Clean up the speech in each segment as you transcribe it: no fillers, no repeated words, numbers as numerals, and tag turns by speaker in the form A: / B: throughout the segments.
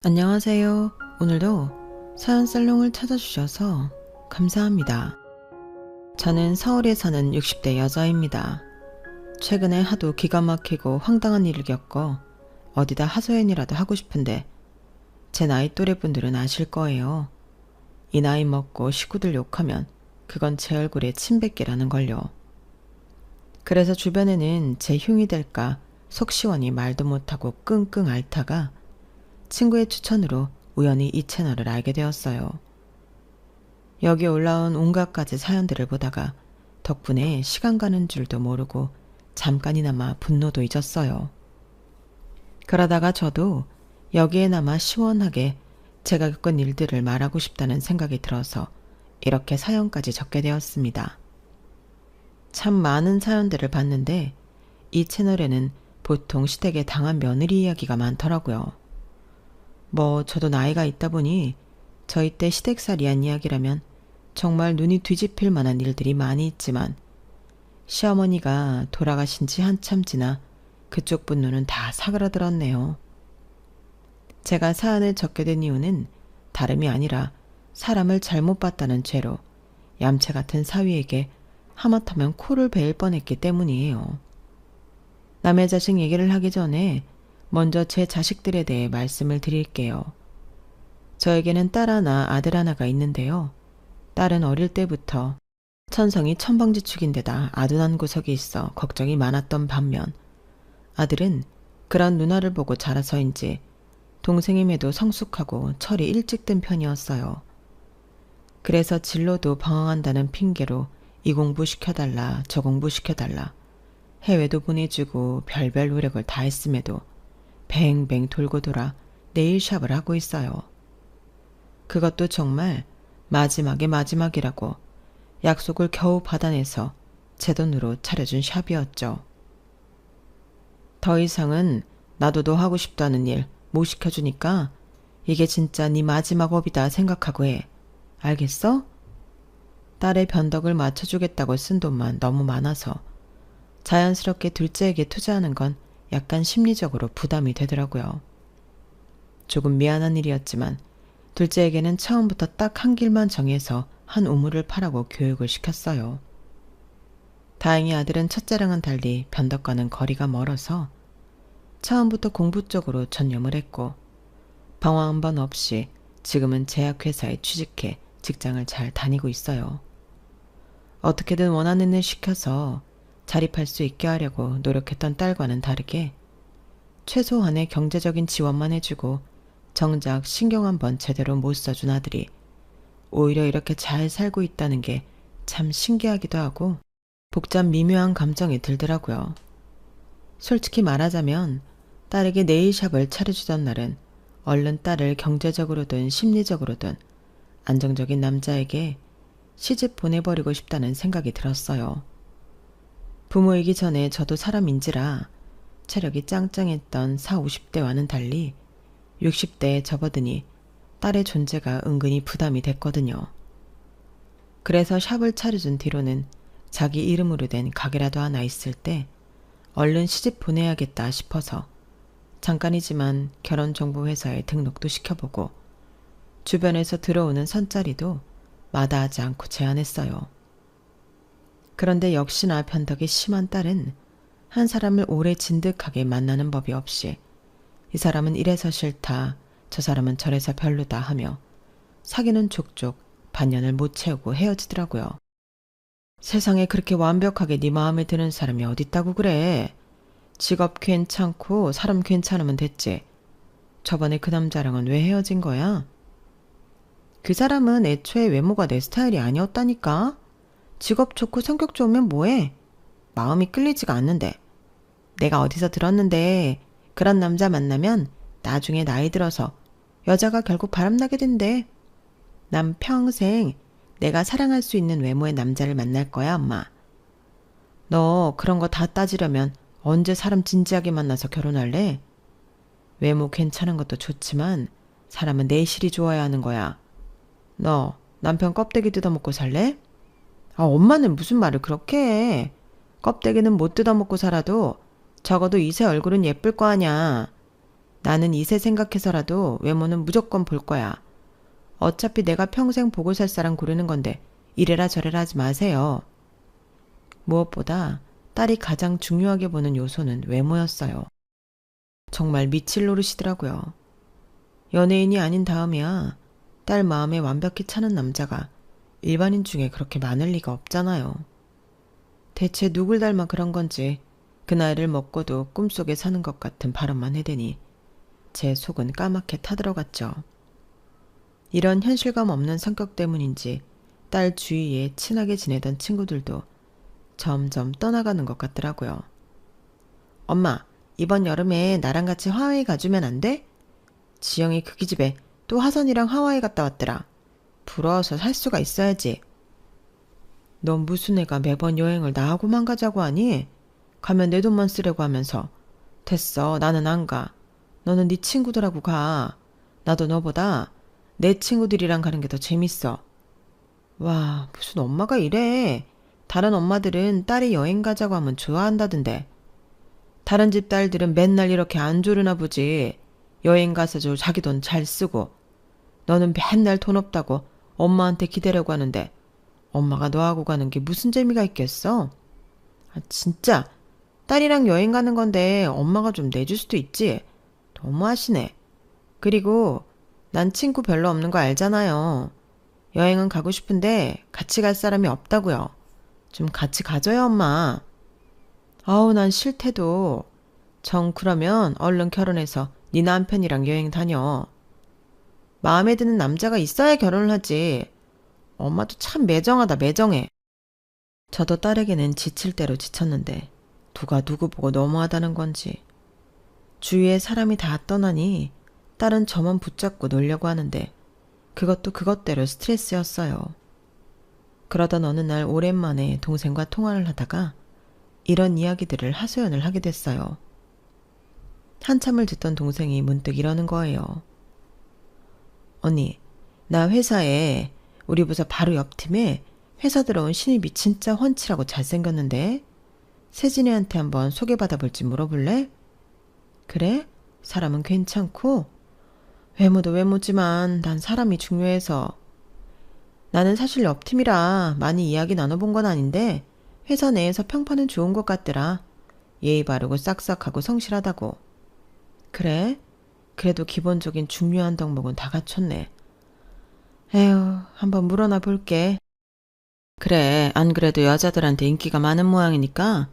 A: 안녕하세요. 오늘도 사연 살롱을 찾아주셔서 감사합니다. 저는 서울에 사는 60대 여자입니다. 최근에 하도 기가 막히고 황당한 일을 겪어 어디다 하소연이라도 하고 싶은데 제 나이 또래 분들은 아실 거예요. 이 나이 먹고 식구들 욕하면 그건 제 얼굴에 침 뱉기라는 걸요. 그래서 주변에는 제 흉이 될까 속 시원히 말도 못하고 끙끙 앓다가 친구의 추천으로 우연히 이 채널을 알게 되었어요. 여기 올라온 온갖 가지 사연들을 보다가 덕분에 시간 가는 줄도 모르고 잠깐이나마 분노도 잊었어요. 그러다가 저도 여기에나마 시원하게 제가 겪은 일들을 말하고 싶다는 생각이 들어서 이렇게 사연까지 적게 되었습니다. 참 많은 사연들을 봤는데 이 채널에는 보통 시댁에 당한 며느리 이야기가 많더라고요. 저도 나이가 있다 보니 저희 때 시댁살이한 이야기라면 정말 눈이 뒤집힐 만한 일들이 많이 있지만 시어머니가 돌아가신 지 한참 지나 그쪽 분노는 다 사그라들었네요. 제가 사연을 적게 된 이유는 다름이 아니라 사람을 잘못 봤다는 죄로 얌체 같은 사위에게 하마터면 코를 베일 뻔했기 때문이에요. 남의 자식 얘기를 하기 전에 먼저 제 자식들에 대해 말씀을 드릴게요. 저에게는 딸 하나, 아들 하나가 있는데요. 딸은 어릴 때부터 천성이 천방지축인데다 아둔한 구석이 있어 걱정이 많았던 반면 아들은 그런 누나를 보고 자라서인지 동생임에도 성숙하고 철이 일찍 든 편이었어요. 그래서 진로도 방황한다는 핑계로 이 공부 시켜달라 저 공부 시켜달라 해외도 보내주고 별별 노력을 다 했음에도 뱅뱅 돌고 돌아 네일샵을 하고 있어요. 그것도 정말 마지막의 마지막이라고 약속을 겨우 받아내서 제 돈으로 차려준 샵이었죠. 더 이상은 나도 너 하고 싶다는 일 못 시켜주니까 이게 진짜 네 마지막 업이다 생각하고 해. 알겠어? 딸의 변덕을 맞춰주겠다고 쓴 돈만 너무 많아서 자연스럽게 둘째에게 투자하는 건 약간 심리적으로 부담이 되더라고요. 조금 미안한 일이었지만 둘째에게는 처음부터 딱 한 길만 정해서 한 우물을 파라고 교육을 시켰어요. 다행히 아들은 첫째랑은 달리 변덕과는 거리가 멀어서 처음부터 공부 쪽으로 전념을 했고 방황 한 번 없이 지금은 제약회사에 취직해 직장을 잘 다니고 있어요. 어떻게든 원하는 일 시켜서 자립할 수 있게 하려고 노력했던 딸과는 다르게 최소한의 경제적인 지원만 해주고 정작 신경 한번 제대로 못 써준 아들이 오히려 이렇게 잘 살고 있다는 게 참 신기하기도 하고 복잡 미묘한 감정이 들더라고요. 솔직히 말하자면 딸에게 네일샵을 차려주던 날은 얼른 딸을 경제적으로든 심리적으로든 안정적인 남자에게 시집 보내버리고 싶다는 생각이 들었어요. 부모이기 전에 저도 사람인지라 체력이 짱짱했던 40, 50대와는 달리 60대에 접어드니 딸의 존재가 은근히 부담이 됐거든요. 그래서 샵을 차려준 뒤로는 자기 이름으로 된 가게라도 하나 있을 때 얼른 시집 보내야겠다 싶어서 잠깐이지만 결혼정보회사에 등록도 시켜보고 주변에서 들어오는 선자리도 마다하지 않고 제안했어요. 그런데 역시나 변덕이 심한 딸은 한 사람을 오래 진득하게 만나는 법이 없이 이 사람은 이래서 싫다, 저 사람은 저래서 별로다 하며 사귀는 족족 반년을 못 채우고 헤어지더라고요. 세상에 그렇게 완벽하게 네 마음에 드는 사람이 어딨다고 그래. 직업 괜찮고 사람 괜찮으면 됐지. 저번에 그 남자랑은 왜 헤어진 거야? 그 사람은 애초에 외모가 내 스타일이 아니었다니까. 직업 좋고 성격 좋으면 뭐해? 마음이 끌리지가 않는데. 내가 어디서 들었는데 그런 남자 만나면 나중에 나이 들어서 여자가 결국 바람나게 된대. 난 평생 내가 사랑할 수 있는 외모의 남자를 만날 거야, 엄마. 너 그런 거 다 따지려면 언제 사람 진지하게 만나서 결혼할래? 외모 괜찮은 것도 좋지만 사람은 내실이 좋아야 하는 거야. 너 남편 껍데기 뜯어먹고 살래? 아, 엄마는 무슨 말을 그렇게 해. 껍데기는 못 뜯어먹고 살아도 적어도 이세 얼굴은 예쁠 거 아냐. 나는 이세 생각해서라도 외모는 무조건 볼 거야. 어차피 내가 평생 보고 살 사람 고르는 건데 이래라 저래라 하지 마세요. 무엇보다 딸이 가장 중요하게 보는 요소는 외모였어요. 정말 미칠 노릇이더라고요. 연예인이 아닌 다음이야 딸 마음에 완벽히 차는 남자가 일반인 중에 그렇게 많을 리가 없잖아요. 대체 누굴 닮아 그런 건지 그 나이를 먹고도 꿈속에 사는 것 같은 발언만 해대니 제 속은 까맣게 타들어갔죠. 이런 현실감 없는 성격 때문인지 딸 주위에 친하게 지내던 친구들도 점점 떠나가는 것 같더라고요. 엄마, 이번 여름에 나랑 같이 하와이 가주면 안 돼? 지영이 그 기집애 또 하선이랑 하와이 갔다 왔더라. 부러워서 살 수가 있어야지. 넌 무슨 애가 매번 여행을 나하고만 가자고 하니? 가면 내 돈만 쓰려고 하면서. 됐어, 나는 안 가. 너는 네 친구들하고 가. 나도 너보다 내 친구들이랑 가는 게 더 재밌어. 와, 무슨 엄마가 이래. 다른 엄마들은 딸이 여행 가자고 하면 좋아한다던데. 다른 집 딸들은 맨날 이렇게 안 조르나 보지. 여행 가서 자기 돈 잘 쓰고. 너는 맨날 돈 없다고 엄마한테 기대려고 하는데 엄마가 너하고 가는 게 무슨 재미가 있겠어? 아, 진짜 딸이랑 여행 가는 건데 엄마가 좀 내줄 수도 있지. 너무하시네. 그리고 난 친구 별로 없는 거 알잖아요. 여행은 가고 싶은데 같이 갈 사람이 없다고요. 좀 같이 가줘요, 엄마. 아우, 난 싫대도. 정 그러면 얼른 결혼해서 네 남편이랑 여행 다녀. 마음에 드는 남자가 있어야 결혼을 하지. 엄마도 참 매정하다, 매정해. 저도 딸에게는 지칠 대로 지쳤는데 누가 누구 보고 너무하다는 건지. 주위에 사람이 다 떠나니 딸은 저만 붙잡고 놀려고 하는데 그것도 그것대로 스트레스였어요. 그러던 어느 날 오랜만에 동생과 통화를 하다가 이런 이야기들을 하소연을 하게 됐어요. 한참을 듣던 동생이 문득 이러는 거예요. 언니, 나 회사에 우리 부서 바로 옆 팀에 회사 들어온 신입이 진짜 훤칠하고 잘생겼는데 세진이한테 한번 소개받아 볼지 물어볼래? 그래? 사람은 괜찮고? 외모도 외모지만 난 사람이 중요해서. 나는 사실 옆 팀이라 많이 이야기 나눠본 건 아닌데 회사 내에서 평판은 좋은 것 같더라. 예의 바르고 싹싹하고 성실하다고. 그래? 그래도 기본적인 중요한 덕목은 다 갖췄네. 에휴, 한번 물어나 볼게. 그래, 안 그래도 여자들한테 인기가 많은 모양이니까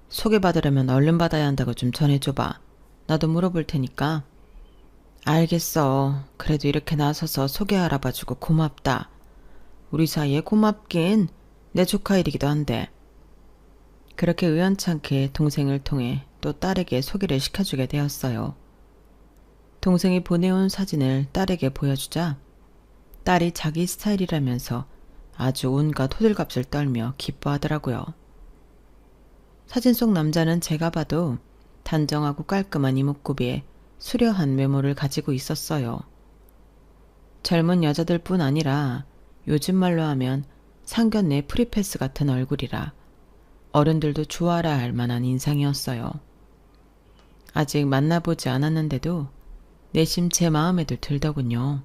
A: 소개받으려면 얼른 받아야 한다고 좀 전해줘봐. 나도 물어볼 테니까. 알겠어. 그래도 이렇게 나서서 소개 알아봐주고 고맙다. 우리 사이에 고맙긴 내 조카 일이기도 한데. 그렇게 우연찮게 동생을 통해 또 딸에게 소개를 시켜주게 되었어요. 동생이 보내온 사진을 딸에게 보여주자 딸이 자기 스타일이라면서 아주 온갖 호들갑을 떨며 기뻐하더라고요. 사진 속 남자는 제가 봐도 단정하고 깔끔한 이목구비에 수려한 외모를 가지고 있었어요. 젊은 여자들 뿐 아니라 요즘 말로 하면 상견례 프리패스 같은 얼굴이라 어른들도 좋아라 할 만한 인상이었어요. 아직 만나보지 않았는데도 내심 제 마음에도 들더군요.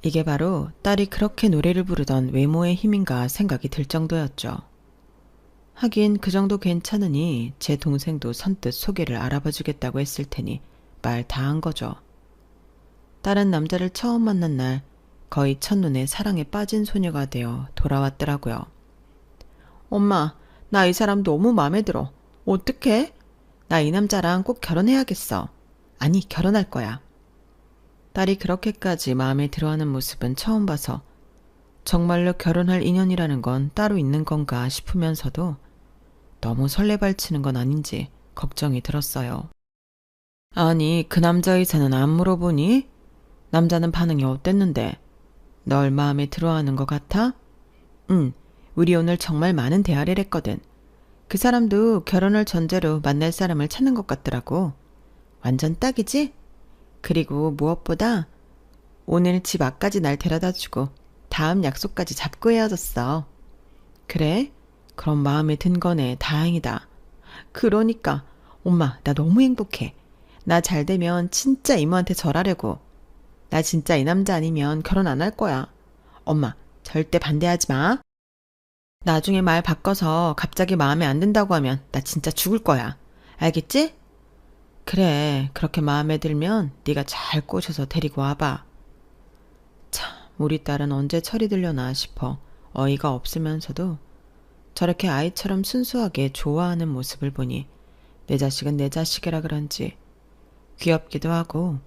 A: 이게 바로 딸이 그렇게 노래를 부르던 외모의 힘인가 생각이 들 정도였죠. 하긴 그 정도 괜찮으니 제 동생도 선뜻 소개를 알아봐주겠다고 했을 테니 말 다 한 거죠. 딸은 남자를 처음 만난 날 거의 첫눈에 사랑에 빠진 소녀가 되어 돌아왔더라고요. 엄마, 나 이 사람 너무 마음에 들어. 어떡해? 나 이 남자랑 꼭 결혼해야겠어. 아니, 결혼할 거야. 딸이 그렇게까지 마음에 들어하는 모습은 처음 봐서 정말로 결혼할 인연이라는 건 따로 있는 건가 싶으면서도 너무 설레발치는 건 아닌지 걱정이 들었어요. 아니, 그 남자 의사는 안 물어보니? 남자는 반응이 어땠는데? 널 마음에 들어하는 것 같아? 응, 우리 오늘 정말 많은 대화를 했거든. 그 사람도 결혼을 전제로 만날 사람을 찾는 것 같더라고. 완전 딱이지? 그리고 무엇보다 오늘 집 앞까지 날 데려다주고 다음 약속까지 잡고 헤어졌어. 그래? 그럼 마음에 든 거네. 다행이다. 그러니까 엄마, 나 너무 행복해. 나 잘 되면 진짜 이모한테 절하려고. 나 진짜 이 남자 아니면 결혼 안 할 거야. 엄마, 절대 반대하지 마. 나중에 말 바꿔서 갑자기 마음에 안 든다고 하면 나 진짜 죽을 거야. 알겠지? 그래, 그렇게 마음에 들면 네가 잘 꼬셔서 데리고 와봐. 참, 우리 딸은 언제 철이 들려나 싶어 어이가 없으면서도 저렇게 아이처럼 순수하게 좋아하는 모습을 보니 내 자식은 내 자식이라 그런지 귀엽기도 하고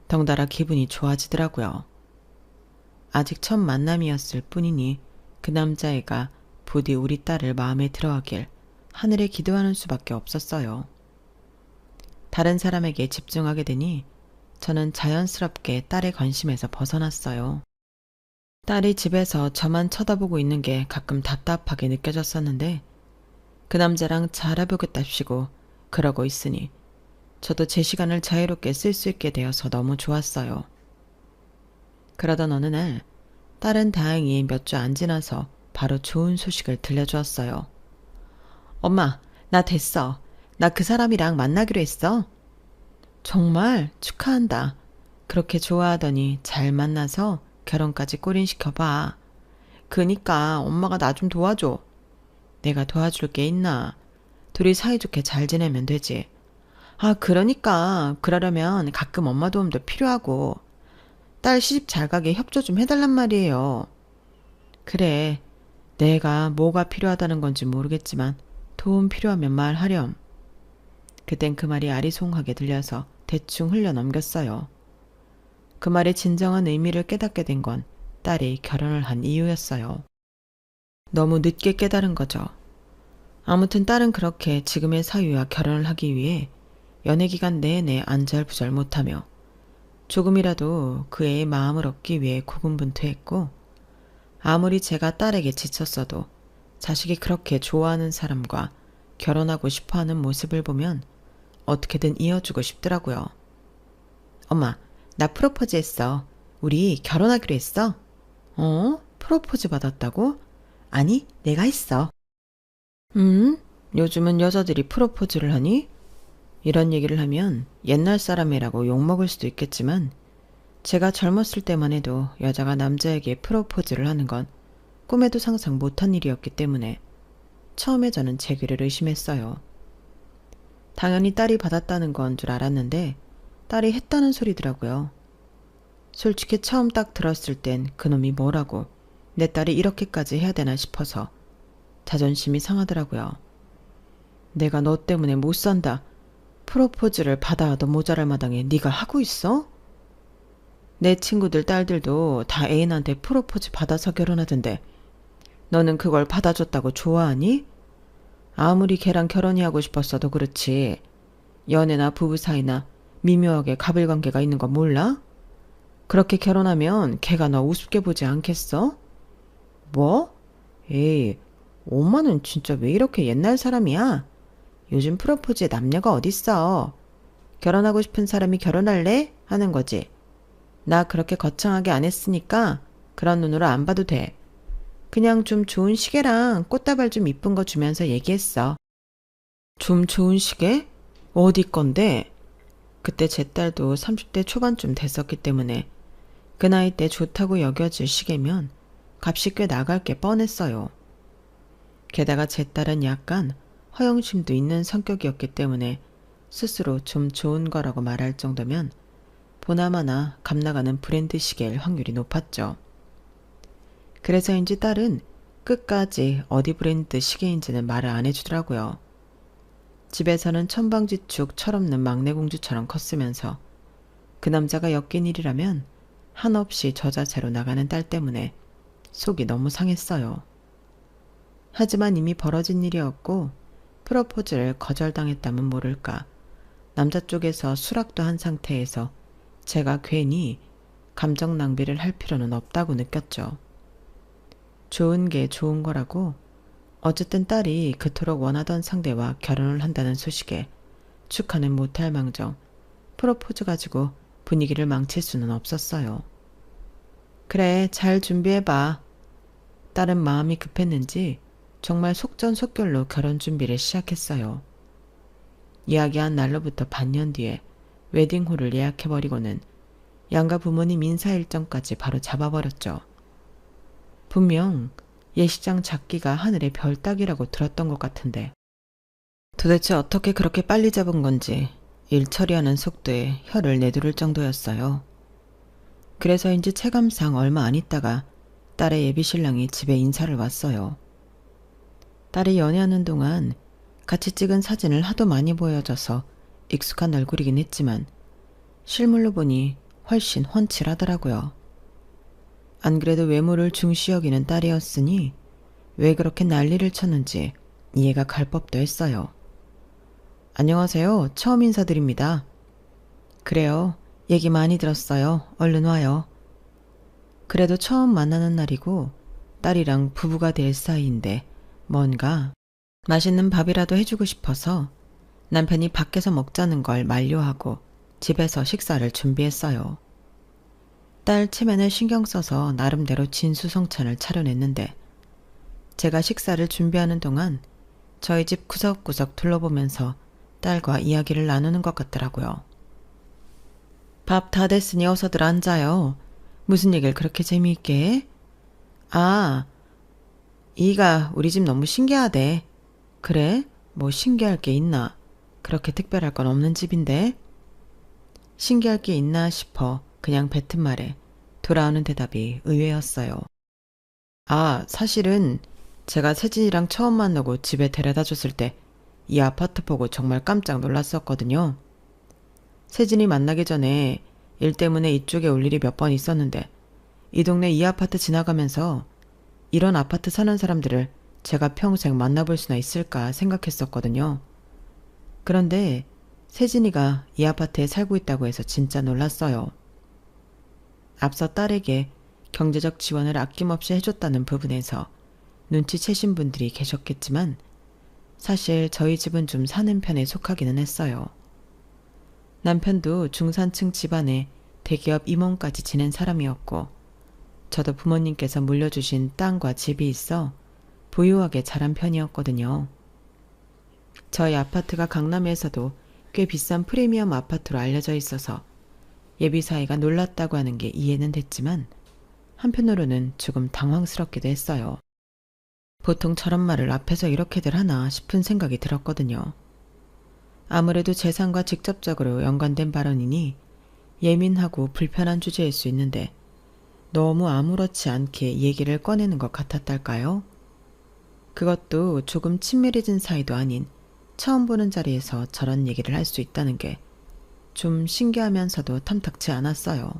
A: 덩달아 기분이 좋아지더라고요. 아직 첫 만남이었을 뿐이니 그 남자애가 부디 우리 딸을 마음에 들어하길 하늘에 기도하는 수밖에 없었어요. 다른 사람에게 집중하게 되니 저는 자연스럽게 딸의 관심에서 벗어났어요. 딸이 집에서 저만 쳐다보고 있는 게 가끔 답답하게 느껴졌었는데 그 남자랑 잘해보겠답시고 그러고 있으니 저도 제 시간을 자유롭게 쓸 수 있게 되어서 너무 좋았어요. 그러던 어느 날 딸은 다행히 몇 주 안 지나서 바로 좋은 소식을 들려주었어요. 엄마, 나 됐어. 나 그 사람이랑 만나기로 했어. 정말 축하한다. 그렇게 좋아하더니 잘 만나서 결혼까지 꼬린시켜봐. 그니까 엄마가 나 좀 도와줘. 내가 도와줄 게 있나. 둘이 사이좋게 잘 지내면 되지. 아, 그러니까 그러려면 가끔 엄마 도움도 필요하고 딸 시집 잘 가게 협조 좀 해달란 말이에요. 그래, 내가 뭐가 필요하다는 건지 모르겠지만 도움 필요하면 말하렴. 그땐 그 말이 아리송하게 들려서 대충 흘려 넘겼어요. 그 말의 진정한 의미를 깨닫게 된 건 딸이 결혼을 한 이유였어요. 너무 늦게 깨달은 거죠. 아무튼 딸은 그렇게 지금의 사위와 결혼을 하기 위해 연애기간 내내 안절부절 못하며 조금이라도 그 애의 마음을 얻기 위해 고군분투했고 아무리 제가 딸에게 지쳤어도 자식이 그렇게 좋아하는 사람과 결혼하고 싶어하는 모습을 보면 어떻게든 이어주고 싶더라고요. 엄마, 나 프로포즈 했어. 우리 결혼하기로 했어. 어? 프로포즈 받았다고? 아니, 내가 했어. 요즘은 여자들이 프로포즈를 하니? 이런 얘기를 하면 옛날 사람이라고 욕먹을 수도 있겠지만 제가 젊었을 때만 해도 여자가 남자에게 프로포즈를 하는 건 꿈에도 상상 못한 일이었기 때문에 처음에 저는 제 귀를 의심했어요. 당연히 딸이 받았다는 건 줄 알았는데 딸이 했다는 소리더라고요. 솔직히 처음 딱 들었을 땐 그놈이 뭐라고 내 딸이 이렇게까지 해야 되나 싶어서 자존심이 상하더라고요. 내가 너 때문에 못 산다. 프로포즈를 받아도 모자랄 마당에 네가 하고 있어? 내 친구들 딸들도 다 애인한테 프로포즈 받아서 결혼하던데 너는 그걸 받아줬다고 좋아하니? 아무리 걔랑 결혼이 하고 싶었어도 그렇지 연애나 부부 사이나 미묘하게 가불관계가 있는 거 몰라? 그렇게 결혼하면 걔가 너 우습게 보지 않겠어? 뭐? 에이, 엄마는 진짜 왜 이렇게 옛날 사람이야? 요즘 프로포즈에 남녀가 어딨어. 결혼하고 싶은 사람이 결혼할래? 하는 거지. 나 그렇게 거창하게 안 했으니까 그런 눈으로 안 봐도 돼. 그냥 좀 좋은 시계랑 꽃다발 좀 이쁜 거 주면서 얘기했어. 좀 좋은 시계? 어디 건데? 그때 제 딸도 30대 초반쯤 됐었기 때문에 그 나이 때 좋다고 여겨질 시계면 값이 꽤 나갈 게 뻔했어요. 게다가 제 딸은 약간 허영심도 있는 성격이었기 때문에 스스로 좀 좋은 거라고 말할 정도면 보나마나 값나가는 브랜드 시계일 확률이 높았죠. 그래서인지 딸은 끝까지 어디 브랜드 시계인지는 말을 안 해주더라고요. 집에서는 천방지축 철없는 막내 공주처럼 컸으면서 그 남자가 엮인 일이라면 한없이 저자체로 나가는 딸 때문에 속이 너무 상했어요. 하지만 이미 벌어진 일이었고 프로포즈를 거절당했다면 모를까 남자 쪽에서 수락도 한 상태에서 제가 괜히 감정 낭비를 할 필요는 없다고 느꼈죠. 좋은 게 좋은 거라고 어쨌든 딸이 그토록 원하던 상대와 결혼을 한다는 소식에 축하는 못할 망정 프로포즈 가지고 분위기를 망칠 수는 없었어요. 그래, 잘 준비해봐. 딸은 마음이 급했는지 정말 속전속결로 결혼 준비를 시작했어요. 이야기한 날로부터 반년 뒤에 웨딩홀을 예약해버리고는 양가 부모님 인사 일정까지 바로 잡아버렸죠. 분명 예식장 잡기가 하늘의 별 따기라고 들었던 것 같은데 도대체 어떻게 그렇게 빨리 잡은 건지 일 처리하는 속도에 혀를 내두를 정도였어요. 그래서인지 체감상 얼마 안 있다가 딸의 예비신랑이 집에 인사를 왔어요. 딸이 연애하는 동안 같이 찍은 사진을 하도 많이 보여줘서 익숙한 얼굴이긴 했지만 실물로 보니 훨씬 훤칠하더라고요. 안 그래도 외모를 중시 여기는 딸이었으니 왜 그렇게 난리를 쳤는지 이해가 갈 법도 했어요. 안녕하세요. 처음 인사드립니다. 그래요. 얘기 많이 들었어요. 얼른 와요. 그래도 처음 만나는 날이고 딸이랑 부부가 될 사이인데 뭔가 맛있는 밥이라도 해주고 싶어서 남편이 밖에서 먹자는 걸 만류하고 집에서 식사를 준비했어요. 딸 체면을 신경 써서 나름대로 진수성찬을 차려냈는데 제가 식사를 준비하는 동안 저희 집 구석구석 둘러보면서 딸과 이야기를 나누는 것 같더라고요. 밥 다 됐으니 어서들 앉아요. 무슨 얘기를 그렇게 재미있게 해? 아, 이가 우리 집 너무 신기하대. 그래? 뭐 신기할 게 있나? 그렇게 특별할 건 없는 집인데? 신기할 게 있나 싶어 그냥 뱉은 말에 돌아오는 대답이 의외였어요. 아, 사실은 제가 세진이랑 처음 만나고 집에 데려다 줬을 때 이 아파트 보고 정말 깜짝 놀랐었거든요. 세진이 만나기 전에 일 때문에 이쪽에 올 일이 몇 번 있었는데 이 동네 이 아파트 지나가면서 이런 아파트 사는 사람들을 제가 평생 만나볼 수나 있을까 생각했었거든요. 그런데 세진이가 이 아파트에 살고 있다고 해서 진짜 놀랐어요. 앞서 딸에게 경제적 지원을 아낌없이 해줬다는 부분에서 눈치채신 분들이 계셨겠지만 사실 저희 집은 좀 사는 편에 속하기는 했어요. 남편도 중산층 집안에 대기업 임원까지 지낸 사람이었고 저도 부모님께서 물려주신 땅과 집이 있어 부유하게 자란 편이었거든요. 저희 아파트가 강남에서도 꽤 비싼 프리미엄 아파트로 알려져 있어서 예비 사이가 놀랐다고 하는 게 이해는 됐지만 한편으로는 조금 당황스럽기도 했어요. 보통 저런 말을 앞에서 이렇게들 하나 싶은 생각이 들었거든요. 아무래도 재산과 직접적으로 연관된 발언이니 예민하고 불편한 주제일 수 있는데 너무 아무렇지 않게 얘기를 꺼내는 것 같았달까요? 그것도 조금 친밀해진 사이도 아닌 처음 보는 자리에서 저런 얘기를 할 수 있다는 게 좀 신기하면서도 탐탁치 않았어요.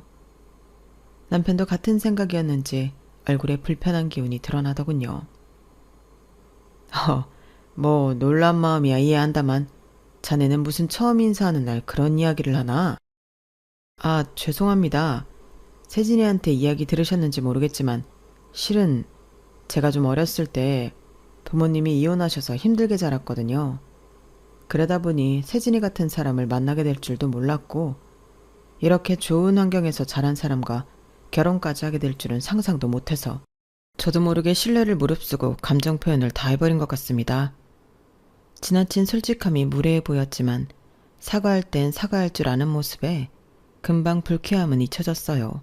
A: 남편도 같은 생각이었는지 얼굴에 불편한 기운이 드러나더군요. 뭐 놀란 마음이야 이해한다만 자네는 무슨 처음 인사하는 날 그런 이야기를 하나? 아, 죄송합니다. 세진이한테 이야기 들으셨는지 모르겠지만 실은 제가 좀 어렸을 때 부모님이 이혼하셔서 힘들게 자랐거든요. 그러다 보니 세진이 같은 사람을 만나게 될 줄도 몰랐고 이렇게 좋은 환경에서 자란 사람과 결혼까지 하게 될 줄은 상상도 못해서 저도 모르게 신뢰를 무릅쓰고 감정 표현을 다 해버린 것 같습니다. 지나친 솔직함이 무례해 보였지만 사과할 땐 사과할 줄 아는 모습에 금방 불쾌함은 잊혀졌어요.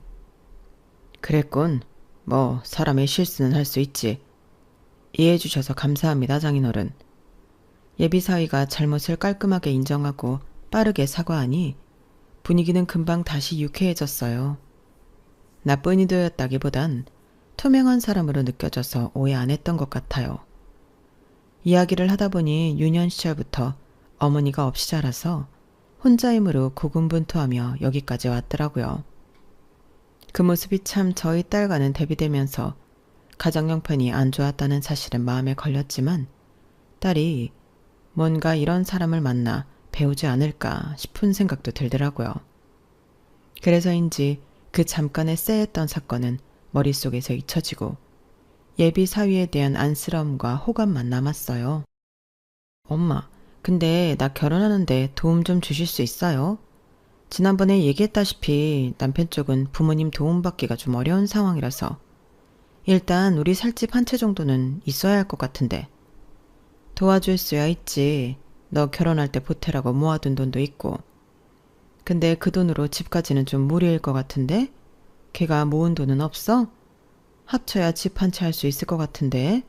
A: 그랬군. 뭐 사람의 실수는 할 수 있지. 이해해 주셔서 감사합니다, 장인어른. 예비 사위가 잘못을 깔끔하게 인정하고 빠르게 사과하니 분위기는 금방 다시 유쾌해졌어요. 나쁜 의도였다기보단 투명한 사람으로 느껴져서 오해 안 했던 것 같아요. 이야기를 하다 보니 유년 시절부터 어머니가 없이 자라서 혼자 힘으로 고군분투하며 여기까지 왔더라고요. 그 모습이 참 저희 딸과는 대비되면서 가정 형편이 안 좋았다는 사실은 마음에 걸렸지만 딸이 뭔가 이런 사람을 만나 배우지 않을까 싶은 생각도 들더라고요. 그래서인지 그 잠깐의 쎄했던 사건은 머릿속에서 잊혀지고 예비 사위에 대한 안쓰러움과 호감만 남았어요. 엄마, 근데 나 결혼하는데 도움 좀 주실 수 있어요? 지난번에 얘기했다시피 남편 쪽은 부모님 도움받기가 좀 어려운 상황이라서 일단 우리 살 집 한 채 정도는 있어야 할 것 같은데. 도와줄 수야 있지. 너 결혼할 때 보태라고 모아둔 돈도 있고. 근데 그 돈으로 집까지는 좀 무리일 것 같은데? 걔가 모은 돈은 없어? 합쳐야 집 한 채 할 수 있을 것 같은데?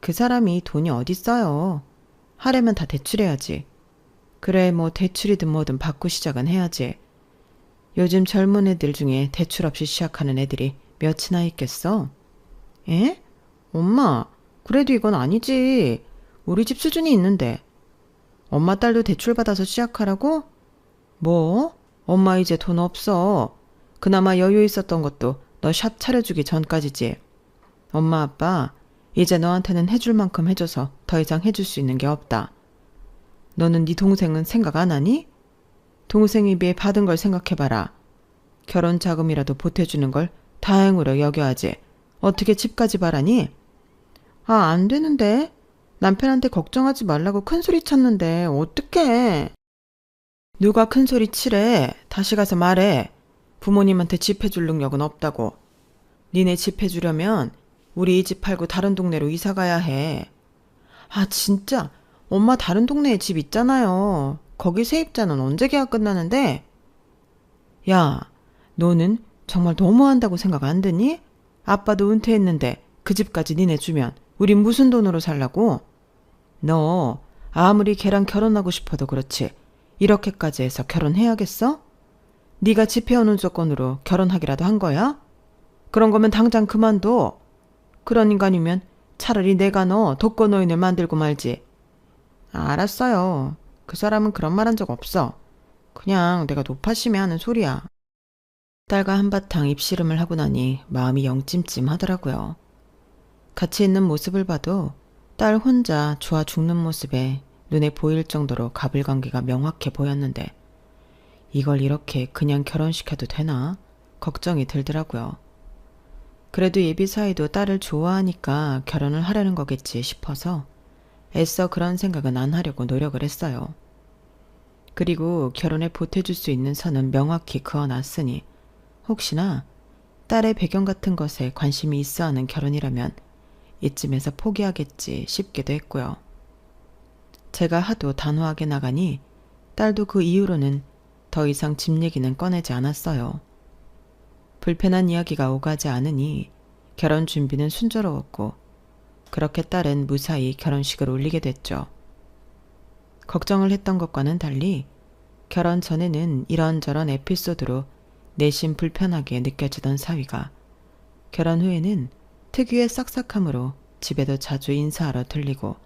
A: 그 사람이 돈이 어딨어요. 하려면 다 대출해야지. 그래 뭐 대출이든 뭐든 받고 시작은 해야지. 요즘 젊은 애들 중에 대출 없이 시작하는 애들이 몇이나 있겠어? 에? 엄마, 그래도 이건 아니지. 우리 집 수준이 있는데. 엄마 딸도 대출 받아서 시작하라고? 뭐? 엄마 이제 돈 없어. 그나마 여유 있었던 것도 너 샵 차려주기 전까지지. 엄마 아빠 이제 너한테는 해줄 만큼 해줘서 더 이상 해줄 수 있는 게 없다. 너는 네 동생은 생각 안 하니? 동생에 비해 받은 걸 생각해봐라. 결혼 자금이라도 보태주는 걸 다행으로 여겨야지. 어떻게 집까지 바라니? 아, 안 되는데. 남편한테 걱정하지 말라고 큰소리 쳤는데 어떡해. 누가 큰소리 치래. 다시 가서 말해. 부모님한테 집 해줄 능력은 없다고. 니네 집 해주려면 우리 이 집 팔고 다른 동네로 이사 가야 해. 아, 진짜. 엄마 다른 동네에 집 있잖아요. 거기 세입자는 언제 계약 끝나는데? 야, 너는 정말 너무한다고 생각 안 드니? 아빠도 은퇴했는데 그 집까지 니네 주면 우린 무슨 돈으로 살라고? 너 아무리 걔랑 결혼하고 싶어도 그렇지 이렇게까지 해서 결혼해야겠어? 네가 집 해오는 조건으로 결혼하기라도 한 거야? 그런 거면 당장 그만둬. 그런 인간이면 차라리 내가 너 독거노인을 만들고 말지. 알았어요. 그 사람은 그런 말 한 적 없어. 그냥 내가 높아심에 하는 소리야. 딸과 한바탕 입씨름을 하고 나니 마음이 영 찜찜하더라고요. 같이 있는 모습을 봐도 딸 혼자 좋아 죽는 모습에 눈에 보일 정도로 가불관계가 명확해 보였는데 이걸 이렇게 그냥 결혼시켜도 되나? 걱정이 들더라고요. 그래도 예비 사이도 딸을 좋아하니까 결혼을 하려는 거겠지 싶어서 애써 그런 생각은 안 하려고 노력을 했어요. 그리고 결혼에 보태줄 수 있는 선은 명확히 그어놨으니 혹시나 딸의 배경 같은 것에 관심이 있어 하는 결혼이라면 이쯤에서 포기하겠지 싶기도 했고요. 제가 하도 단호하게 나가니 딸도 그 이후로는 더 이상 집 얘기는 꺼내지 않았어요. 불편한 이야기가 오가지 않으니 결혼 준비는 순조로웠고 그렇게 딸은 무사히 결혼식을 올리게 됐죠. 걱정을 했던 것과는 달리 결혼 전에는 이런저런 에피소드로 내심 불편하게 느껴지던 사위가 결혼 후에는 특유의 싹싹함으로 집에도 자주 인사하러 들리고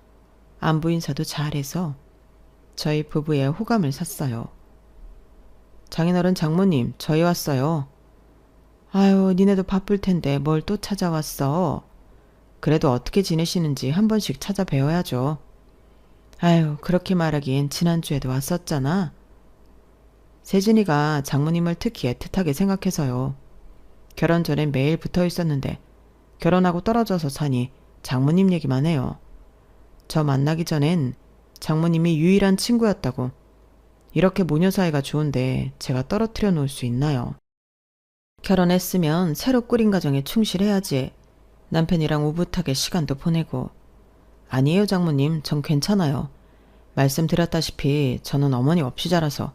A: 안부 인사도 잘해서 저희 부부의 호감을 샀어요. 장인어른 장모님, 저희 왔어요. 아유, 니네도 바쁠 텐데 뭘 또 찾아왔어. 그래도 어떻게 지내시는지 한 번씩 찾아뵈어야죠. 아유, 그렇게 말하기엔 지난주에도 왔었잖아. 세진이가 장모님을 특히 애틋하게 생각해서요. 결혼 전엔 매일 붙어 있었는데 결혼하고 떨어져서 사니 장모님 얘기만 해요. 저 만나기 전엔 장모님이 유일한 친구였다고. 이렇게 모녀 사이가 좋은데 제가 떨어뜨려 놓을 수 있나요? 결혼했으면 새로 꾸린 가정에 충실해야지. 남편이랑 오붓하게 시간도 보내고. 아니에요, 장모님. 전 괜찮아요. 말씀드렸다시피 저는 어머니 없이 자라서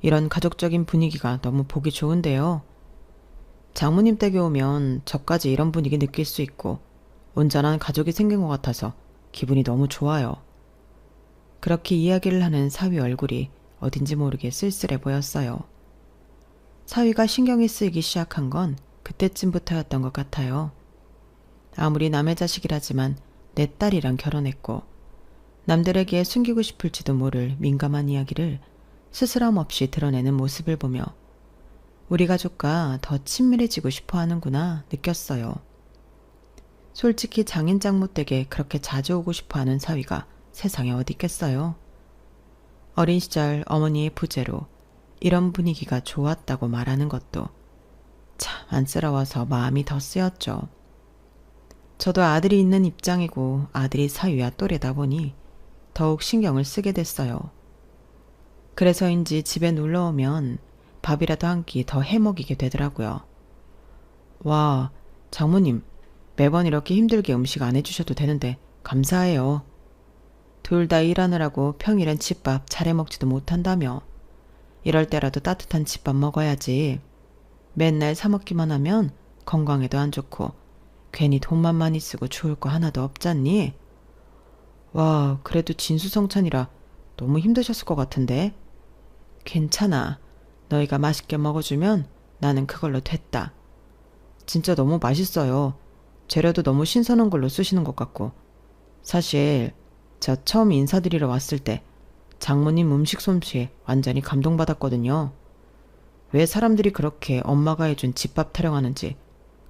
A: 이런 가족적인 분위기가 너무 보기 좋은데요. 장모님 댁에 오면 저까지 이런 분위기 느낄 수 있고 온전한 가족이 생긴 것 같아서 기분이 너무 좋아요. 그렇게 이야기를 하는 사위 얼굴이 어딘지 모르게 쓸쓸해 보였어요. 사위가 신경이 쓰이기 시작한 건 그때쯤부터였던 것 같아요. 아무리 남의 자식이라지만 내 딸이랑 결혼했고 남들에게 숨기고 싶을지도 모를 민감한 이야기를 스스럼 없이 드러내는 모습을 보며 우리 가족과 더 친밀해지고 싶어 하는구나 느꼈어요. 솔직히 장인 장모 댁에 그렇게 자주 오고 싶어 하는 사위가 세상에 어디 있겠어요. 어린 시절 어머니의 부재로 이런 분위기가 좋았다고 말하는 것도 참 안쓰러워서 마음이 더 쓰였죠. 저도 아들이 있는 입장이고 아들이 사위와 또래다 보니 더욱 신경을 쓰게 됐어요. 그래서인지 집에 놀러오면 밥이라도 한 끼 더 해먹이게 되더라고요. 와, 장모님, 매번 이렇게 힘들게 음식 안 해주셔도 되는데 감사해요. 둘 다 일하느라고 평일엔 집밥 잘 해먹지도 못한다며 이럴 때라도 따뜻한 집밥 먹어야지. 맨날 사 먹기만 하면 건강에도 안 좋고 괜히 돈만 많이 쓰고 좋을 거 하나도 없잖니? 와, 그래도 진수성찬이라 너무 힘드셨을 것 같은데. 괜찮아. 너희가 맛있게 먹어주면 나는 그걸로 됐다. 진짜 너무 맛있어요. 재료도 너무 신선한 걸로 쓰시는 것 같고. 사실 저 처음 인사드리러 왔을 때 장모님 음식 솜씨에 완전히 감동받았거든요. 왜 사람들이 그렇게 엄마가 해준 집밥 타령하는지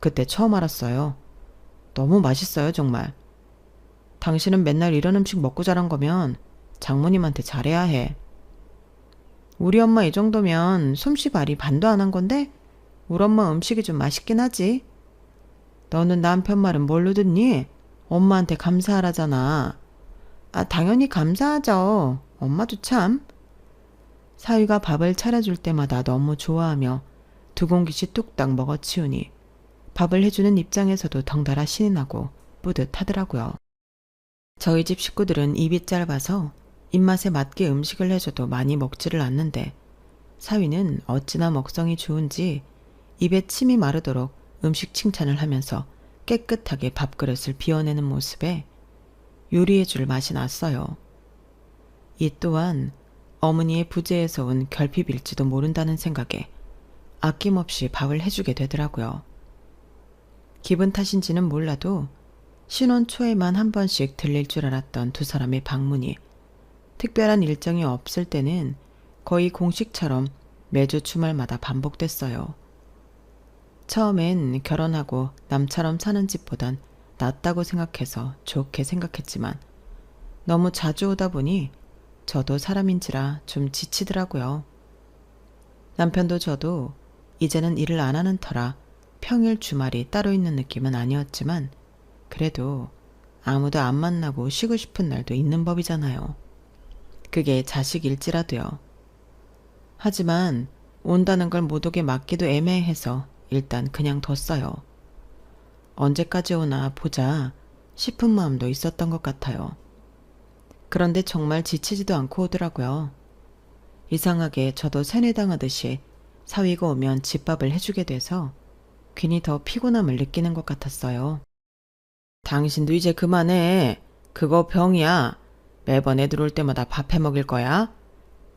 A: 그때 처음 알았어요. 너무 맛있어요, 정말. 당신은 맨날 이런 음식 먹고 자란 거면 장모님한테 잘해야 해. 우리 엄마 이 정도면 솜씨 발휘 반도 안 한 건데 우리 엄마 음식이 좀 맛있긴 하지. 너는 남편 말은 뭘로 듣니? 엄마한테 감사하라잖아. 아, 당연히 감사하죠. 엄마도 참. 사위가 밥을 차려줄 때마다 너무 좋아하며 두 공기씩 뚝딱 먹어치우니 밥을 해주는 입장에서도 덩달아 신이 나고 뿌듯하더라고요. 저희 집 식구들은 입이 짧아서 입맛에 맞게 음식을 해줘도 많이 먹지를 않는데 사위는 어찌나 먹성이 좋은지 입에 침이 마르도록 음식 칭찬을 하면서 깨끗하게 밥그릇을 비워내는 모습에 요리해 줄 맛이 났어요. 이 또한 어머니의 부재에서 온 결핍일지도 모른다는 생각에 아낌없이 밥을 해주게 되더라고요. 기분 탓인지는 몰라도 신혼 초에만 한 번씩 들릴 줄 알았던 두 사람의 방문이 특별한 일정이 없을 때는 거의 공식처럼 매주 주말마다 반복됐어요. 처음엔 결혼하고 남처럼 사는 집보단 낫다고 생각해서 좋게 생각했지만 너무 자주 오다 보니 저도 사람인지라 좀 지치더라고요. 남편도 저도 이제는 일을 안 하는 터라 평일 주말이 따로 있는 느낌은 아니었지만 그래도 아무도 안 만나고 쉬고 싶은 날도 있는 법이잖아요. 그게 자식일지라도요. 하지만 온다는 걸 못 오게 막기도 애매해서 일단 그냥 뒀어요. 언제까지 오나 보자 싶은 마음도 있었던 것 같아요. 그런데 정말 지치지도 않고 오더라고요. 이상하게 저도 세뇌당하듯이 사위가 오면 집밥을 해주게 돼서 괜히 더 피곤함을 느끼는 것 같았어요. 당신도 이제 그만해. 그거 병이야. 매번 애들 올 때마다 밥 해 먹일 거야?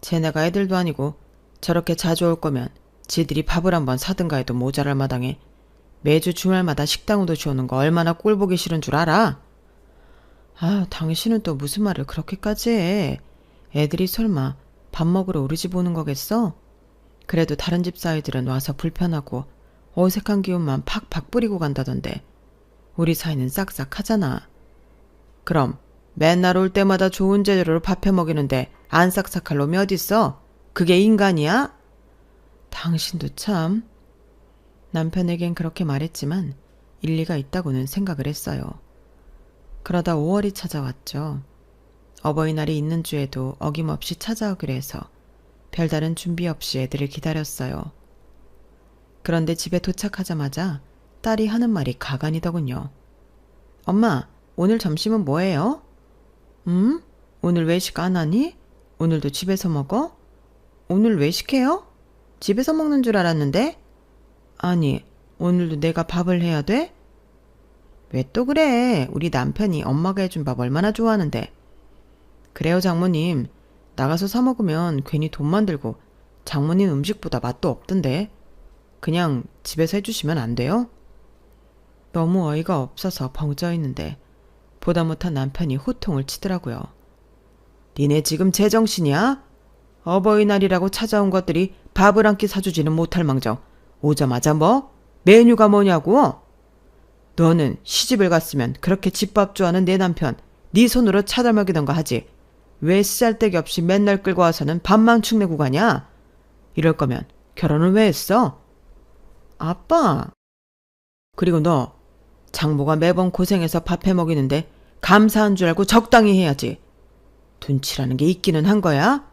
A: 쟤네가 애들도 아니고 저렇게 자주 올 거면 지들이 밥을 한번 사든가 해도 모자랄 마당에 매주 주말마다 식당으로 주오는 거 얼마나 꼴보기 싫은 줄 알아? 아, 당신은 또 무슨 말을 그렇게까지 해. 애들이 설마 밥 먹으러 우리 집 오는 거겠어? 그래도 다른 집 사이들은 와서 불편하고 어색한 기운만 팍팍 뿌리고 간다던데 우리 사이는 싹싹하잖아. 그럼 맨날 올 때마다 좋은 재료로 밥 해 먹이는데 안 싹싹할 놈이 어딨어? 그게 인간이야? 당신도 참. 남편에겐 그렇게 말했지만 일리가 있다고는 생각을 했어요. 그러다 5월이 찾아왔죠. 어버이날이 있는 주에도 어김없이 찾아오기로 해서 별다른 준비 없이 애들을 기다렸어요. 그런데 집에 도착하자마자 딸이 하는 말이 가관이더군요. 엄마, 오늘 점심은 뭐예요? 오늘 외식 안 하니? 오늘도 집에서 먹어? 오늘 외식해요? 집에서 먹는 줄 알았는데? 아니, 오늘도 내가 밥을 해야 돼? 왜 또 그래? 우리 남편이 엄마가 해준 밥 얼마나 좋아하는데. 그래요, 장모님. 나가서 사 먹으면 괜히 돈만 들고 장모님 음식보다 맛도 없던데. 그냥 집에서 해주시면 안 돼요? 너무 어이가 없어서 벙쪄 있는데 보다 못한 남편이 호통을 치더라고요. 니네 지금 제정신이야? 어버이날이라고 찾아온 것들이 밥을 한 끼 사주지는 못할 망정 오자마자 뭐? 메뉴가 뭐냐고? 너는 시집을 갔으면 그렇게 집밥 좋아하는 내 남편 네 손으로 차려 먹이던가 하지. 왜 쓰잘데기 없이 맨날 끌고 와서는 밥만 축내고 가냐? 이럴 거면 결혼을 왜 했어? 아빠. 그리고 너 장모가 매번 고생해서 밥 해 먹이는데 감사한 줄 알고 적당히 해야지. 둔치라는 게 있기는 한 거야?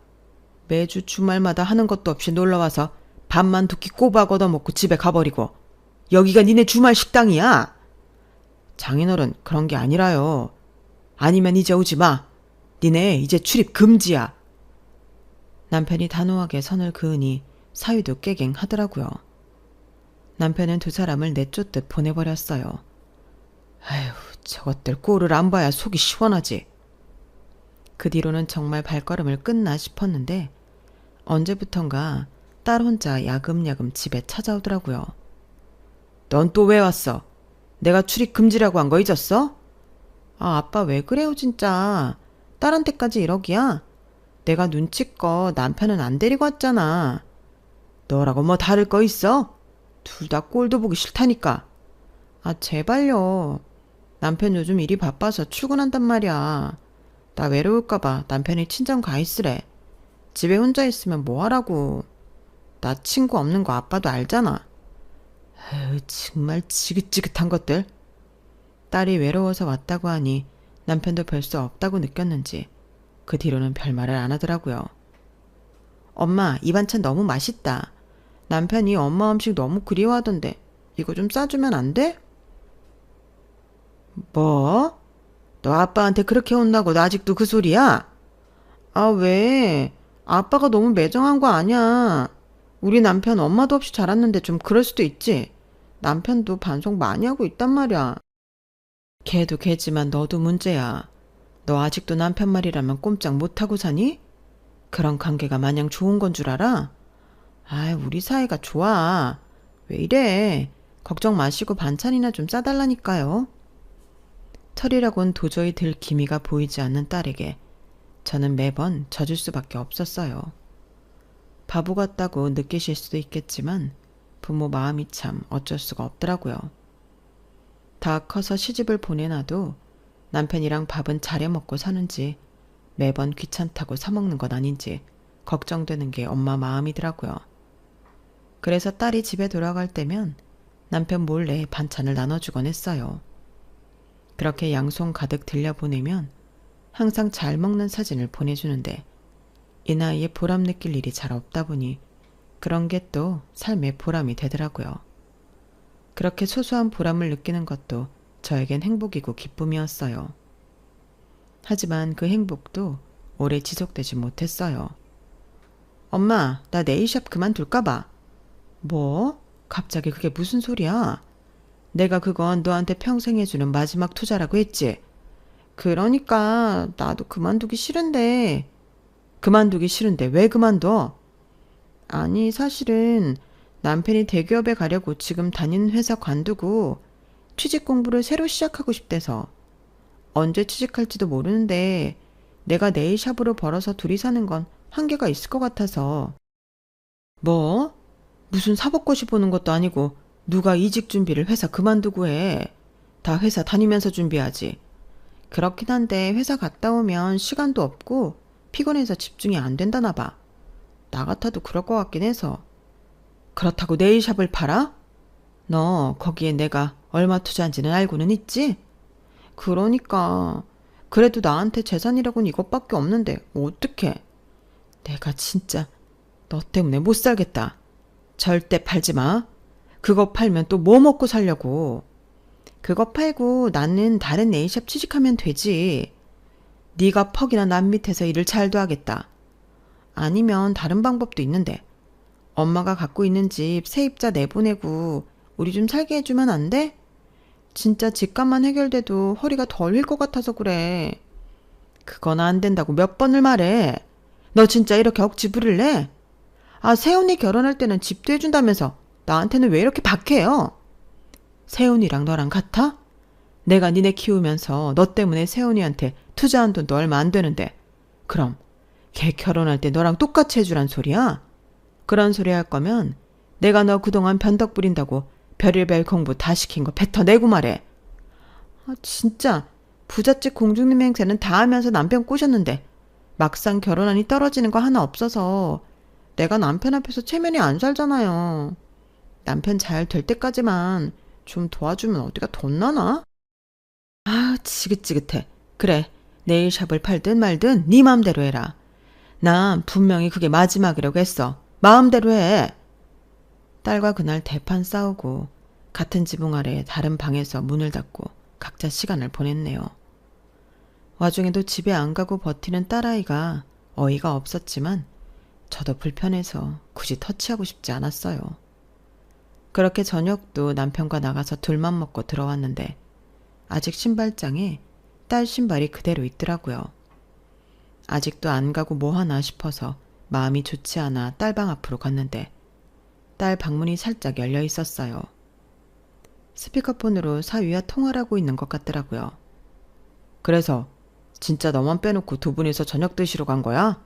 A: 매주 주말마다 하는 것도 없이 놀러와서 밥만 두 끼 꼬박 얻어먹고 집에 가버리고 여기가 니네 주말 식당이야? 장인어른 그런 게 아니라요. 아니면 이제 오지 마. 니네 이제 출입 금지야. 남편이 단호하게 선을 그으니 사위도 깨갱하더라고요. 남편은 두 사람을 내쫓듯 보내버렸어요. 아휴, 저것들 꼴을 안 봐야 속이 시원하지. 그 뒤로는 정말 발걸음을 끊나 싶었는데 언제부턴가 딸 혼자 야금야금 집에 찾아오더라고요. 넌 또 왜 왔어? 내가 출입 금지라고 한 거 잊었어? 아, 아빠 왜 그래요 진짜. 딸한테까지 이러기야? 내가 눈치껏 남편은 안 데리고 왔잖아. 너라고 뭐 다를 거 있어? 둘 다 꼴도 보기 싫다니까. 아, 제발요. 남편 요즘 일이 바빠서 출근한단 말이야. 나 외로울까봐 남편이 친정 가 있으래. 집에 혼자 있으면 뭐 하라고. 나 친구 없는 거 아빠도 알잖아. 에휴, 정말 지긋지긋한 것들. 딸이 외로워서 왔다고 하니 남편도 별 수 없다고 느꼈는지 그 뒤로는 별말을 안 하더라고요. 엄마, 이 반찬 너무 맛있다. 남편이 엄마 음식 너무 그리워하던데 이거 좀 싸주면 안 돼? 뭐? 너 아빠한테 그렇게 혼나고 너 아직도 그 소리야? 아, 왜? 아빠가 너무 매정한 거 아니야. 우리 남편 엄마도 없이 자랐는데 좀 그럴 수도 있지. 남편도 반성 많이 하고 있단 말이야. 걔도 걔지만 너도 문제야. 너 아직도 남편 말이라면 꼼짝 못하고 사니? 그런 관계가 마냥 좋은 건 줄 알아? 아이, 우리 사이가 좋아. 왜 이래? 걱정 마시고 반찬이나 좀 싸달라니까요. 털이라곤 도저히 들 기미가 보이지 않는 딸에게 저는 매번 져줄 수밖에 없었어요. 바보 같다고 느끼실 수도 있겠지만 부모 마음이 참 어쩔 수가 없더라고요. 다 커서 시집을 보내놔도 남편이랑 밥은 잘해 먹고 사는지 매번 귀찮다고 사먹는 것 아닌지 걱정되는 게 엄마 마음이더라고요. 그래서 딸이 집에 돌아갈 때면 남편 몰래 반찬을 나눠주곤 했어요. 그렇게 양손 가득 들려보내면 항상 잘 먹는 사진을 보내주는데 이 나이에 보람 느낄 일이 잘 없다 보니 그런 게 또 삶의 보람이 되더라고요. 그렇게 소소한 보람을 느끼는 것도 저에겐 행복이고 기쁨이었어요. 하지만 그 행복도 오래 지속되지 못했어요. 엄마, 나 네일샵 그만둘까 봐. 뭐? 갑자기 그게 무슨 소리야? 내가 그건 너한테 평생 해주는 마지막 투자라고 했지. 그러니까 나도 그만두기 싫은데. 그만두기 싫은데 왜 그만둬? 아니, 사실은 남편이 대기업에 가려고 지금 다니는 회사 관두고 취직 공부를 새로 시작하고 싶대서. 언제 취직할지도 모르는데 내가 네일샵으로 벌어서 둘이 사는 건 한계가 있을 것 같아서. 뭐? 무슨 사법고시 보는 것도 아니고 누가 이직 준비를 회사 그만두고 해. 다 회사 다니면서 준비하지. 그렇긴 한데 회사 갔다 오면 시간도 없고 피곤해서 집중이 안 된다나 봐. 나 같아도 그럴 것 같긴 해서. 그렇다고 네일샵을 팔아? 너 거기에 내가 얼마 투자한지는 알고는 있지? 그러니까 그래도 나한테 재산이라고는 이것밖에 없는데 어떡해. 내가 진짜 너 때문에 못 살겠다. 절대 팔지 마. 그거 팔면 또 뭐 먹고 살려고. 그거 팔고 나는 다른 네일샵 취직하면 되지. 네가 퍽이나 남 밑에서 일을 잘도 하겠다. 아니면 다른 방법도 있는데 엄마가 갖고 있는 집 세입자 내보내고 우리 좀 살게 해주면 안 돼? 진짜 집값만 해결돼도 허리가 덜 휠 것 같아서 그래. 그건 안 된다고 몇 번을 말해. 너 진짜 이렇게 억지 부릴래? 아, 세훈이 결혼할 때는 집도 해준다면서 나한테는 왜 이렇게 박해요? 세훈이랑 너랑 같아? 내가 니네 키우면서 너 때문에 세훈이한테 투자한 돈도 얼마 안 되는데 그럼 걔 결혼할 때 너랑 똑같이 해주란 소리야? 그런 소리 할 거면 내가 너 그동안 변덕 부린다고 별의별 공부 다 시킨 거 뱉어내고 말해. 아, 진짜 부잣집 공주님 행세는 다 하면서 남편 꼬셨는데 막상 결혼하니 떨어지는 거 하나 없어서 내가 남편 앞에서 체면이 안 살잖아요. 남편 잘 될 때까지만 좀 도와주면 어디가 돈 나나? 아, 지긋지긋해. 그래, 네일샵을 팔든 말든 네 마음대로 해라. 난 분명히 그게 마지막이라고 했어. 마음대로 해. 딸과 그날 대판 싸우고 같은 지붕 아래 다른 방에서 문을 닫고 각자 시간을 보냈네요. 와중에도 집에 안 가고 버티는 딸아이가 어이가 없었지만 저도 불편해서 굳이 터치하고 싶지 않았어요. 그렇게 저녁도 남편과 나가서 둘만 먹고 들어왔는데 아직 신발장에 딸 신발이 그대로 있더라고요. 아직도 안 가고 뭐 하나 싶어서 마음이 좋지 않아 딸방 앞으로 갔는데 딸 방문이 살짝 열려 있었어요. 스피커폰으로 사위와 통화를 하고 있는 것 같더라고요. 그래서 진짜 너만 빼놓고 두 분이서 저녁 드시러 간 거야?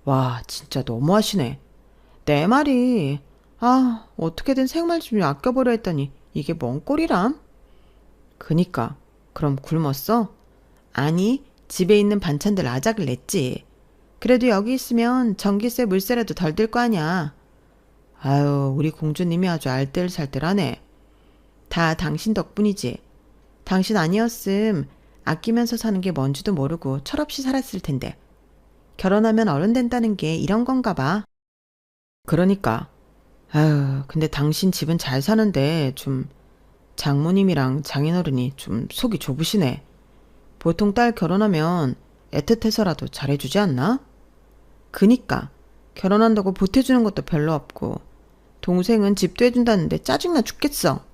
A: 와, 진짜 너무하시네. 내 말이 어떻게든 생활 좀 아껴보려 했더니 이게 뭔 꼴이람? 그니까 그럼 굶었어? 아니, 집에 있는 반찬들 아작을 냈지. 그래도 여기 있으면 전기세 물세라도 덜 들 거 아냐. 아유, 우리 공주님이 아주 알뜰살뜰하네. 다 당신 덕분이지. 당신 아니었음 아끼면서 사는 게 뭔지도 모르고 철없이 살았을 텐데. 결혼하면 어른 된다는 게 이런 건가 봐. 그러니까. 아유, 근데 당신 집은 잘 사는데 좀 장모님이랑 장인어른이 좀 속이 좁으시네. 보통 딸 결혼하면 애틋해서라도 잘해주지 않나? 그니까 결혼한다고 보태주는 것도 별로 없고 동생은 집도 해준다는데 짜증나 죽겠어.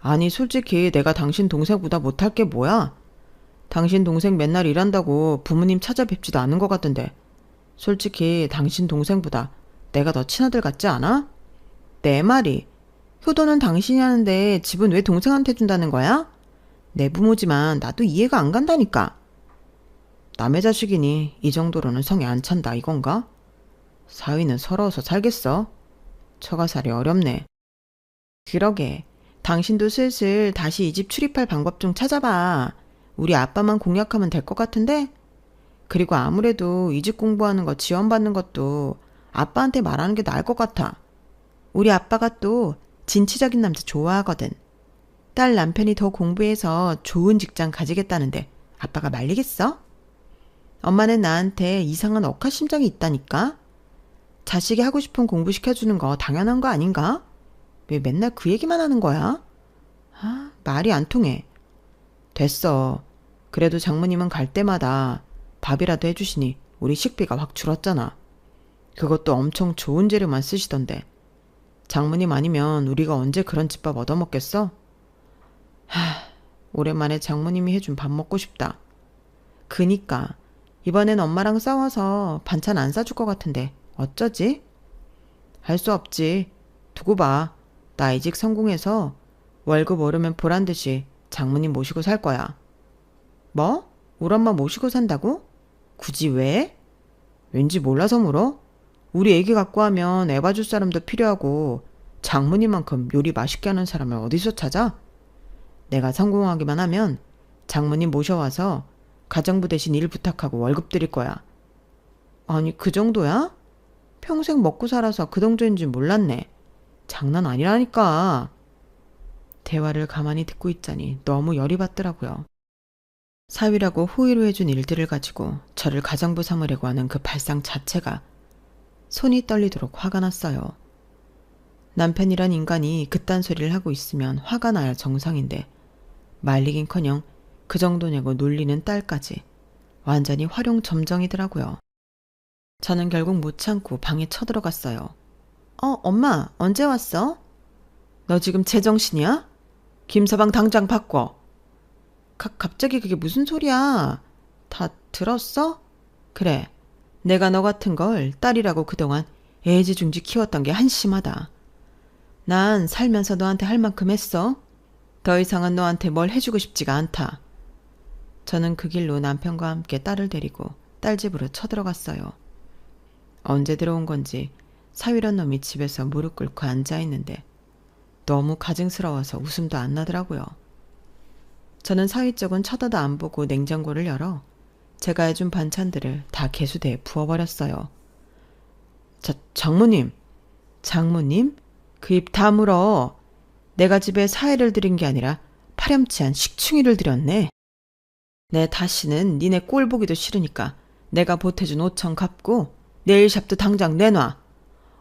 A: 아니 솔직히 내가 당신 동생보다 못할 게 뭐야? 당신 동생 맨날 일한다고 부모님 찾아뵙지도 않은 것 같던데 솔직히 당신 동생보다 내가 더 친아들 같지 않아? 내 말이 효도는 당신이 하는데 집은 왜 동생한테 준다는 거야? 내 부모지만 나도 이해가 안 간다니까. 남의 자식이니 이 정도로는 성에 안 찬다 이건가? 사위는 서러워서 살겠어? 처가살이 어렵네. 그러게 당신도 슬슬 다시 이 집 출입할 방법 좀 찾아봐. 우리 아빠만 공략하면 될 것 같은데? 그리고 아무래도 이 집 공부하는 거 지원받는 것도 아빠한테 말하는 게 나을 것 같아. 우리 아빠가 또 진취적인 남자 좋아하거든. 딸 남편이 더 공부해서 좋은 직장 가지겠다는데 아빠가 말리겠어? 엄마는 나한테 이상한 억하심정이 있다니까? 자식이 하고 싶은 공부 시켜주는 거 당연한 거 아닌가? 왜 맨날 그 얘기만 하는 거야? 말이 안 통해. 됐어. 그래도 장모님은 갈 때마다 밥이라도 해주시니 우리 식비가 확 줄었잖아. 그것도 엄청 좋은 재료만 쓰시던데. 장모님 아니면 우리가 언제 그런 집밥 얻어먹겠어? 오랜만에 장모님이 해준 밥 먹고 싶다. 그니까 이번엔 엄마랑 싸워서 반찬 안 사줄 것 같은데 어쩌지? 할 수 없지. 두고 봐. 나 이직 성공해서 월급 오르면 보란듯이 장모님 모시고 살 거야. 뭐? 우리 엄마 모시고 산다고? 굳이 왜? 왠지 몰라서 물어? 우리 애기 갖고 하면 애 봐줄 사람도 필요하고 장모님만큼 요리 맛있게 하는 사람을 어디서 찾아? 내가 성공하기만 하면 장모님 모셔와서 가정부 대신 일 부탁하고 월급 드릴 거야. 아니 그 정도야? 평생 먹고 살아서 그 정도인 줄 몰랐네. 장난 아니라니까. 대화를 가만히 듣고 있자니 너무 열이 받더라고요. 사위라고 호의로 해준 일들을 가지고 저를 가정부 삼으려고 하는 그 발상 자체가 손이 떨리도록 화가 났어요. 남편이란 인간이 그딴 소리를 하고 있으면 화가 나야 정상인데 말리긴커녕 그 정도냐고 놀리는 딸까지 완전히 활용점정이더라고요. 저는 결국 못 참고 방에 쳐들어갔어요. 엄마 언제 왔어? 너 지금 제정신이야? 김서방 당장 바꿔. 갑자기 그게 무슨 소리야? 다 들었어? 그래. 내가 너 같은 걸 딸이라고 그동안 애지중지 키웠던 게 한심하다. 난 살면서 너한테 할 만큼 했어. 더 이상은 너한테 뭘 해주고 싶지가 않다. 저는 그 길로 남편과 함께 딸을 데리고 딸 집으로 쳐들어갔어요. 언제 들어온 건지 사위란 놈이 집에서 무릎 꿇고 앉아있는데 너무 가증스러워서 웃음도 안 나더라고요. 저는 사위 쪽은 쳐다도 안 보고 냉장고를 열어 제가 해준 반찬들을 다 개수대에 부어버렸어요. 장모님. 장모님? 그 입 다물어. 내가 집에 사회를 들인 게 아니라 파렴치한 식충이를 들였네. 내 다시는 니네 꼴 보기도 싫으니까 내가 보태준 5천 갚고 네일샵도 당장 내놔.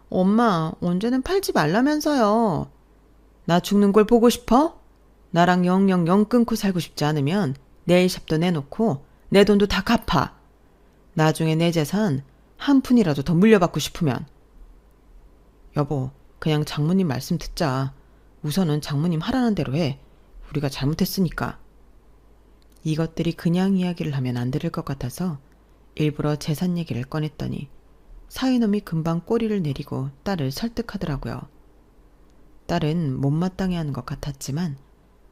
A: 엄마 언제는 팔지 말라면서요. 나 죽는 걸 보고 싶어? 나랑 영영 끊고 살고 싶지 않으면 네일샵도 내놓고 내 돈도 다 갚아. 나중에 내 재산 한 푼이라도 더 물려받고 싶으면. 여보, 그냥 장모님 말씀 듣자. 우선은 장모님 하라는 대로 해. 우리가 잘못했으니까. 이것들이 그냥 이야기를 하면 안 들을 것 같아서 일부러 재산 얘기를 꺼냈더니 사위놈이 금방 꼬리를 내리고 딸을 설득하더라고요. 딸은 못마땅해 하는 것 같았지만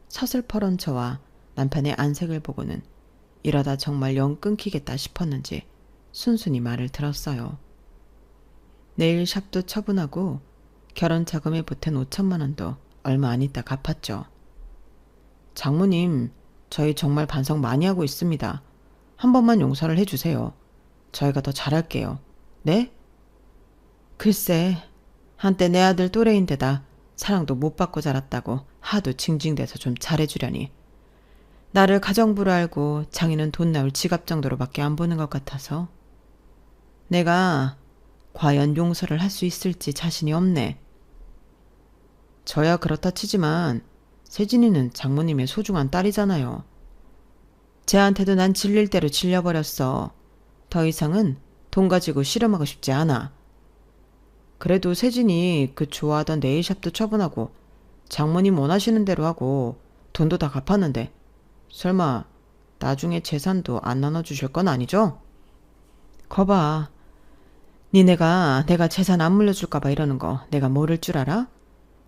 A: 서슬퍼런 저와 남편의 안색을 보고는 이러다 정말 영 끊기겠다 싶었는지 순순히 말을 들었어요. 내일 샵도 처분하고 결혼 자금에 보탠 5천만 원도 얼마 안 있다 갚았죠. 장모님, 저희 정말 반성 많이 하고 있습니다. 한 번만 용서를 해주세요. 저희가 더 잘할게요. 네? 글쎄, 한때 내 아들 또래인데다 사랑도 못 받고 자랐다고 하도 징징대서 좀 잘해주려니. 나를 가정부로 알고 장인은 돈 나올 지갑 정도로밖에 안 보는 것 같아서 내가 과연 용서를 할 수 있을지 자신이 없네. 저야 그렇다 치지만 세진이는 장모님의 소중한 딸이잖아요. 쟤한테도 난 질릴 대로 질려버렸어. 더 이상은 돈 가지고 씨름하고 싶지 않아. 그래도 세진이 그 좋아하던 네일샵도 처분하고 장모님 원하시는 대로 하고 돈도 다 갚았는데 설마 나중에 재산도 안 나눠주실 건 아니죠? 거봐. 니네가 내가 재산 안 물려줄까봐 이러는 거 내가 모를 줄 알아?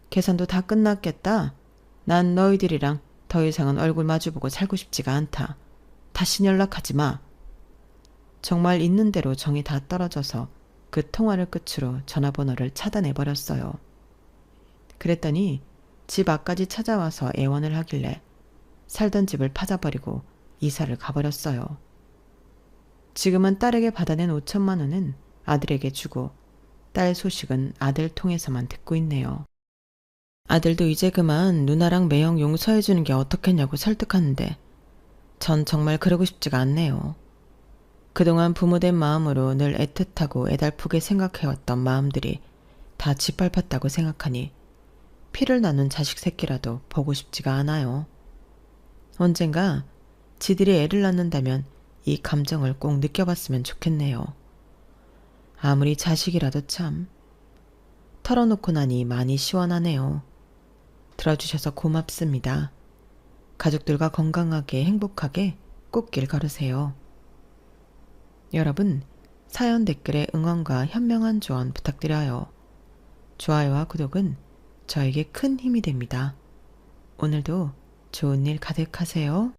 A: 계산도 다 끝났겠다. 난 너희들이랑 더 이상은 얼굴 마주보고 살고 싶지가 않다. 다시 연락하지 마. 정말 있는 대로 정이 다 떨어져서 그 통화를 끝으로 전화번호를 차단해버렸어요. 그랬더니 집 앞까지 찾아와서 애원을 하길래 살던 집을 파자버리고 이사를 가버렸어요. 지금은 딸에게 받아낸 5천만 원은 아들에게 주고 딸 소식은 아들 통해서만 듣고 있네요. 아들도 이제 그만 누나랑 매형 용서해주는 게 어떻겠냐고 설득하는데 전 정말 그러고 싶지가 않네요. 그동안 부모된 마음으로 늘 애틋하고 애달프게 생각해왔던 마음들이 다 짓밟혔다고 생각하니 피를 나눈 자식 새끼라도 보고 싶지가 않아요. 언젠가 지들이 애를 낳는다면 이 감정을 꼭 느껴봤으면 좋겠네요. 아무리 자식이라도 참. 털어놓고 나니 많이 시원하네요. 들어주셔서 고맙습니다. 가족들과 건강하게 행복하게 꽃길 걸으세요. 여러분, 사연 댓글에 응원과 현명한 조언 부탁드려요. 좋아요와 구독은 저에게 큰 힘이 됩니다. 오늘도 좋은 일 가득하세요.